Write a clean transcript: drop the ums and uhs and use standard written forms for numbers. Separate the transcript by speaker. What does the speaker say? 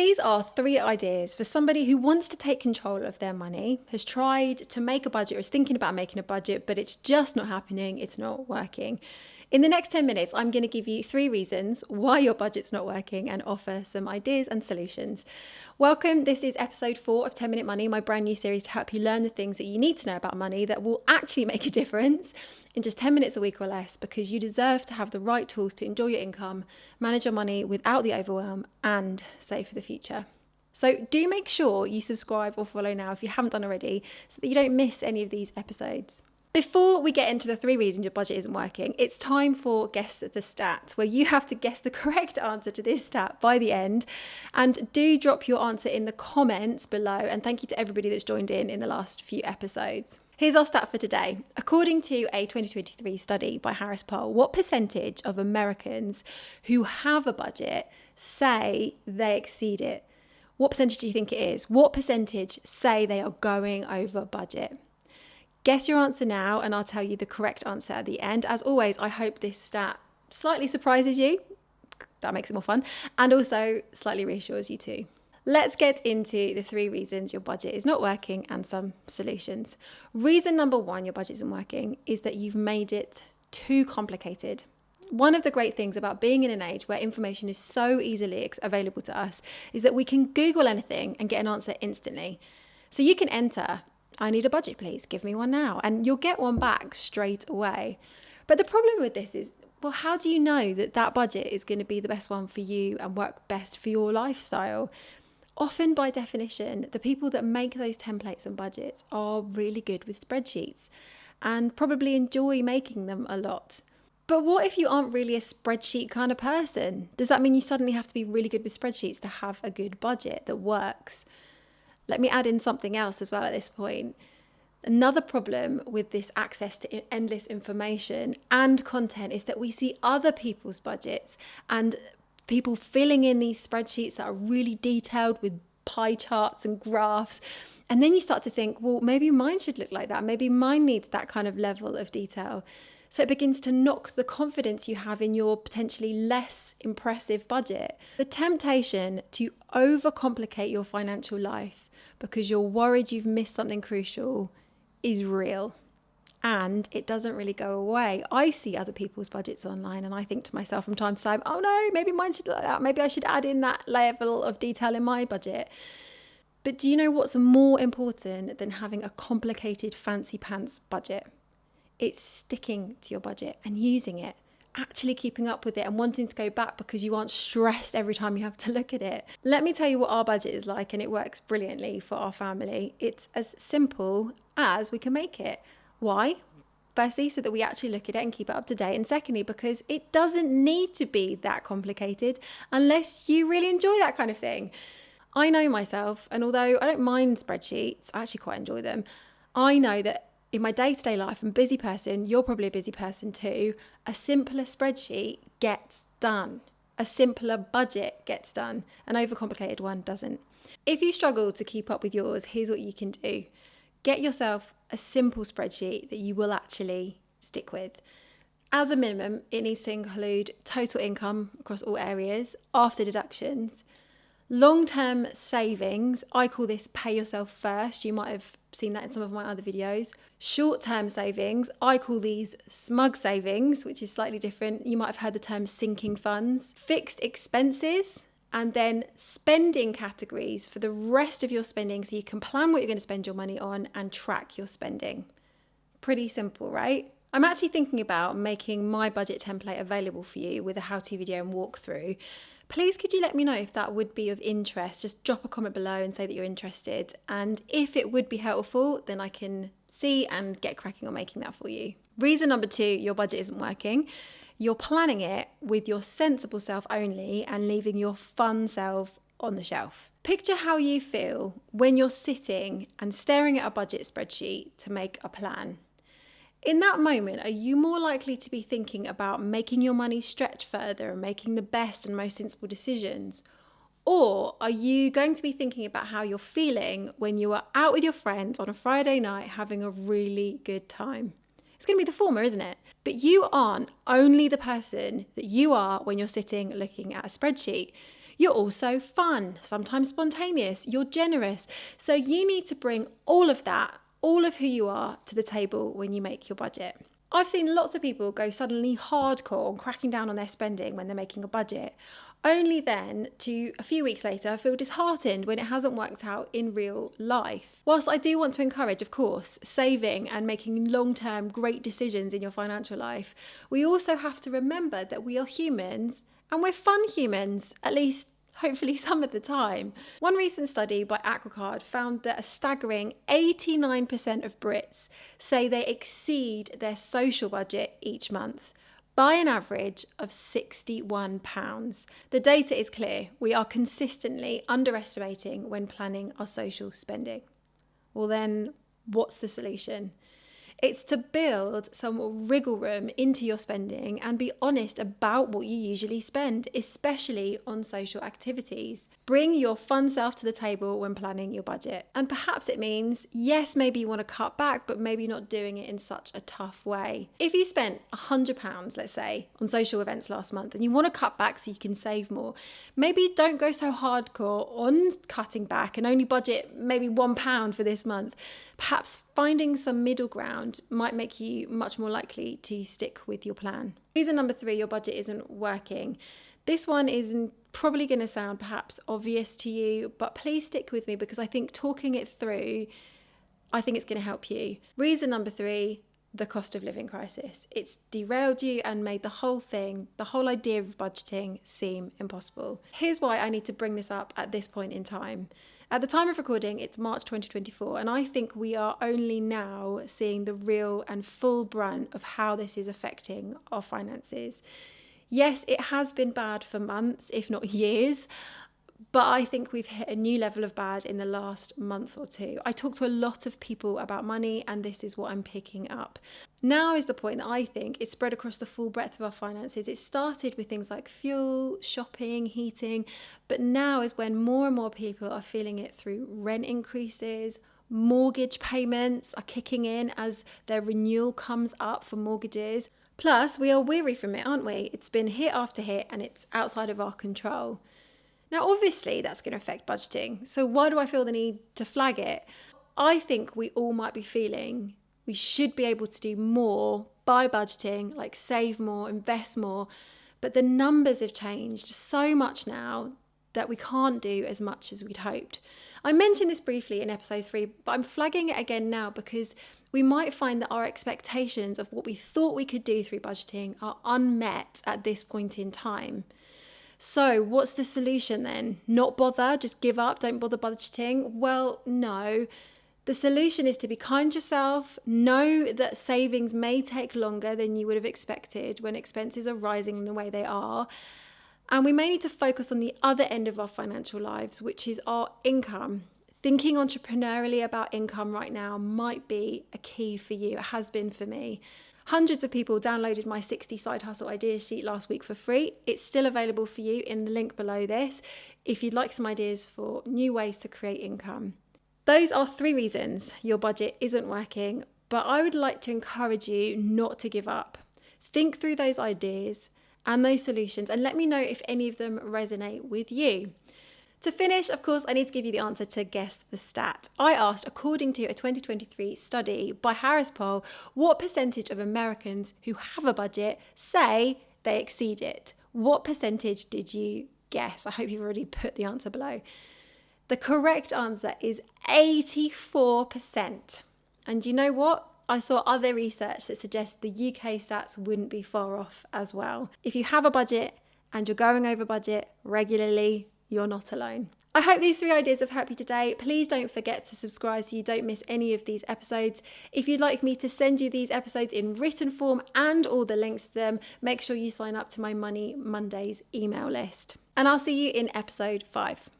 Speaker 1: These are 3 ideas for somebody who wants to take control of their money, has tried to make a budget or is thinking about making a budget, but it's just not happening, it's not working. In the next 10 minutes, I'm going to give you 3 reasons why your budget's not working and offer some ideas and solutions. Welcome, this is episode 4 of 10 Minute Money, my brand new series to help you learn the things that you need to know about money that will actually make a difference in just 10 minutes a week or less, because you deserve to have the right tools to enjoy your income, manage your money without the overwhelm, and save for the future. So do make sure you subscribe or follow now if you haven't done already, so that you don't miss any of these episodes. Before we get into the 3 reasons your budget isn't working, it's time for Guess the Stat, where you have to guess the correct answer to this stat by the end. And do drop your answer in the comments below. And thank you to everybody that's joined in the last few episodes. Here's our stat for today. According to a 2023 study by Harris Poll, what percentage of Americans who have a budget say they exceed it? What percentage do you think it is? What percentage say they are going over budget? Guess your answer now and I'll tell you the correct answer at the end. As always, I hope this stat slightly surprises you. That makes it more fun. And also slightly reassures you too. Let's get into the 3 reasons your budget is not working and some solutions. Reason number 1 your budget isn't working is that you've made it too complicated. One of the great things about being in an age where information is so easily available to us is that we can Google anything and get an answer instantly. So you can enter, "I need a budget, please, give me one now," and you'll get one back straight away. But the problem with this is, well, how do you know that that budget is going to be the best one for you and work best for your lifestyle? Often, by definition, the people that make those templates and budgets are really good with spreadsheets and probably enjoy making them a lot. But what if you aren't really a spreadsheet kind of person? Does that mean you suddenly have to be really good with spreadsheets to have a good budget that works? Let me add in something else as well at this point. Another problem with this access to endless information and content is that we see other people's budgets and people filling in these spreadsheets that are really detailed with pie charts and graphs. And then you start to think, well, maybe mine should look like that. Maybe mine needs that kind of level of detail. So it begins to knock the confidence you have in your potentially less impressive budget. The temptation to overcomplicate your financial life because you're worried you've missed something crucial is real. And it doesn't really go away. I see other people's budgets online and I think to myself from time to time, oh no, maybe mine should look like that. Maybe I should add in that level of detail in my budget. But do you know what's more important than having a complicated fancy pants budget? It's sticking to your budget and using it, actually keeping up with it and wanting to go back because you aren't stressed every time you have to look at it. Let me tell you what our budget is like, and it works brilliantly for our family. It's as simple as we can make it. Why? Firstly, so that we actually look at it and keep it up to date. And secondly, because it doesn't need to be that complicated unless you really enjoy that kind of thing. I know myself, and although I don't mind spreadsheets, I actually quite enjoy them. I know that in my day-to-day life, I'm a busy person, you're probably a busy person too, a simpler spreadsheet gets done. A simpler budget gets done. An overcomplicated one doesn't. If you struggle to keep up with yours, here's what you can do. Get yourself a simple spreadsheet that you will actually stick with. As a minimum, it needs to include total income across all areas, after deductions, long-term savings. I call this pay yourself first. You might have seen that in some of my other videos. Short-term savings. I call these smug savings, which is slightly different. You might have heard the term sinking funds. Fixed expenses. And then spending categories for the rest of your spending so you can plan what you're going to spend your money on and track your spending. Pretty simple, right? I'm actually thinking about making my budget template available for you with a how-to video and walkthrough. Please could you let me know if that would be of interest? Just drop a comment below and say that you're interested. And if it would be helpful, then I can see and get cracking on making that for you. Reason number 2, your budget isn't working. You're planning it with your sensible self only and leaving your fun self on the shelf. Picture how you feel when you're sitting and staring at a budget spreadsheet to make a plan. In that moment, are you more likely to be thinking about making your money stretch further and making the best and most sensible decisions? Or are you going to be thinking about how you're feeling when you are out with your friends on a Friday night having a really good time? It's going to be the former, isn't it? But you aren't only the person that you are when you're sitting looking at a spreadsheet. You're also fun, sometimes spontaneous, you're generous. So you need to bring all of that, all of who you are to the table when you make your budget. I've seen lots of people go suddenly hardcore on cracking down on their spending when they're making a budget, only then to a few weeks later feel disheartened when it hasn't worked out in real life. Whilst I do want to encourage, of course, saving and making long-term great decisions in your financial life, we also have to remember that we are humans and we're fun humans, at least hopefully some of the time. One recent study by Aquacard found that a staggering 89% of Brits say they exceed their social budget each month by an average of £61. The data is clear. We are consistently underestimating when planning our social spending. Well then, what's the solution? It's to build some wriggle room into your spending and be honest about what you usually spend, especially on social activities. Bring your fun self to the table when planning your budget. And perhaps it means, yes, maybe you want to cut back, but maybe not doing it in such a tough way. If you spent £100, let's say, on social events last month and you want to cut back so you can save more, maybe don't go so hardcore on cutting back and only budget maybe £1 for this month. Perhaps finding some middle ground might make you much more likely to stick with your plan. Reason number 3, your budget isn't working. This one is probably going to sound perhaps obvious to you, but please stick with me because I think talking it through, I think it's going to help you. Reason number 3, the cost of living crisis. It's derailed you and made the whole idea of budgeting seem impossible. Here's why I need to bring this up at this point in time. At the time of recording, it's March 2024, and I think we are only now seeing the real and full brunt of how this is affecting our finances. Yes, it has been bad for months, if not years, but I think we've hit a new level of bad in the last month or two. I talk to a lot of people about money, and this is what I'm picking up. Now is the point that I think it's spread across the full breadth of our finances. It started with things like fuel, shopping, heating, but now is when more and more people are feeling it through rent increases. Mortgage payments are kicking in as their renewal comes up for mortgages. Plus, we are weary from it, aren't we? It's been hit after hit and it's outside of our control. Now, obviously, that's going to affect budgeting. So why do I feel the need to flag it? I think we all might be feeling we should be able to do more by budgeting, like save more, invest more. But the numbers have changed so much now that we can't do as much as we'd hoped. I mentioned this briefly in episode 3, but I'm flagging it again now because we might find that our expectations of what we thought we could do through budgeting are unmet at this point in time. So what's the solution then? Not bother, just give up, don't bother budgeting? Well, no. The solution is to be kind to yourself, know that savings may take longer than you would have expected when expenses are rising in the way they are. And we may need to focus on the other end of our financial lives, which is our income. Thinking entrepreneurially about income right now might be a key for you. It has been for me. Hundreds of people downloaded my 60 side hustle ideas sheet last week for free. It's still available for you in the link below this if you'd like some ideas for new ways to create income. Those are 3 reasons your budget isn't working, but I would like to encourage you not to give up. Think through those ideas and those solutions and let me know if any of them resonate with you. To finish, of course, I need to give you the answer to guess the stat. I asked, according to a 2023 study by Harris Poll, what percentage of Americans who have a budget say they exceed it? What percentage did you guess? I hope you've already put the answer below. The correct answer is 84%. And you know what? I saw other research that suggests the UK stats wouldn't be far off as well. If you have a budget and you're going over budget regularly, you're not alone. I hope these 3 ideas have helped you today. Please don't forget to subscribe so you don't miss any of these episodes. If you'd like me to send you these episodes in written form and all the links to them, make sure you sign up to my Money Mondays email list. And I'll see you in episode 5.